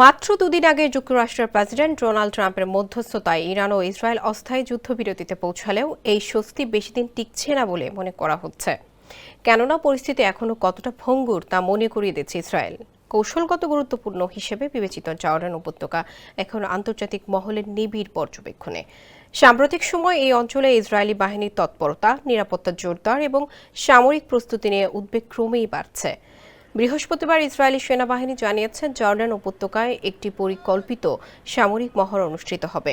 মাত্র দুদিন আগে যুক্তরাষ্ট্রের প্রেসিডেন্ট ডোনাল্ড ট্রাম্পের মধ্যস্থতায় ইরান ও ইসরায়েল অস্থায়ী যুদ্ধবিরতিতে পৌঁছালেও এই স্বস্তি বেশিদিন টিকছে না বলে মনে করা হচ্ছে। কেননা পরিস্থিতি এখনো কতটা ভঙ্গুর তা মনে করিয়ে দিচ্ছে ইসরায়েল। কৌশলগত গুরুত্বপূর্ণ হিসেবে বিবেচিত জর্ডান উপত্যকা এখন আন্তর্জাতিক মহলের নিবিড় পর্যবেক্ষণে। সাম্প্রতিক সময় এই অঞ্চলে ইসরায়েলি বাহিনীর তৎপরতা, নিরাপত্তা জোরদার এবং সামরিক প্রস্তুতি নিয়ে উদ্বেগ ক্রমেই বাড়ছে। বৃহস্পতিবার ইসরায়েলি সেনাবাহিনী জানিয়েছে জর্ডান উপত্যকায় একটি পরিকল্পিত সামরিক মহড়া অনুষ্ঠিত হবে।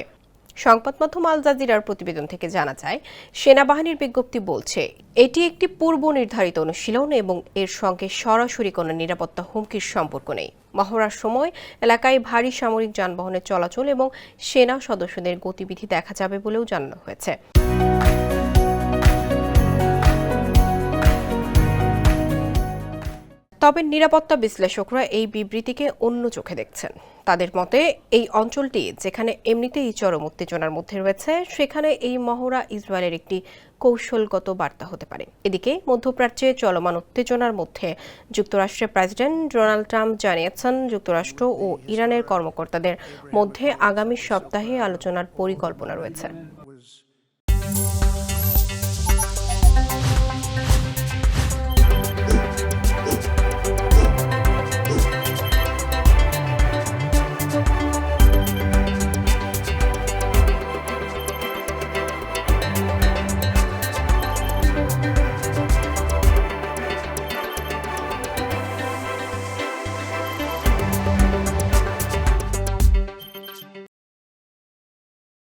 সংবাদ মাধ্যম আল জাজিরার প্রতিবেদন থেকে জানা যায়, সেনাবাহিনীর বিজ্ঞপ্তি বলছে এটি একটি পূর্ব নির্ধারিত অনুশীলন এবং এর সঙ্গে সরাসরি কোনো নিরাপত্তা হুমকির সম্পর্ক নেই। মহড়ার সময় এলাকায় ভারী সামরিক যানবাহনের চলাচল এবং সেনা সদস্যদের গতিবিধি দেখা যাবে বলেও জানানো হয়েছে। তবে নিরাপত্তা বিশ্লেষকরা এই বিবৃতিকে অন্য চোখে দেখছেন। তাদের মতে এই অঞ্চলটি যেখানে এমনিতেই চরম উত্তেজনার মধ্যে রয়েছে, সেখানে এই মহড়া ইসরায়েলের একটি কৌশলগত বার্তা হতে পারে। এদিকে মধ্যপ্রাচ্যে চলমান উত্তেজনার মধ্যে যুক্তরাষ্ট্রের প্রেসিডেন্ট ডোনাল্ড ট্রাম্প জানিয়েছেন, যুক্তরাষ্ট্র ও ইরানের কর্মকর্তাদের মধ্যে আগামী সপ্তাহে আলোচনার পরিকল্পনা রয়েছে।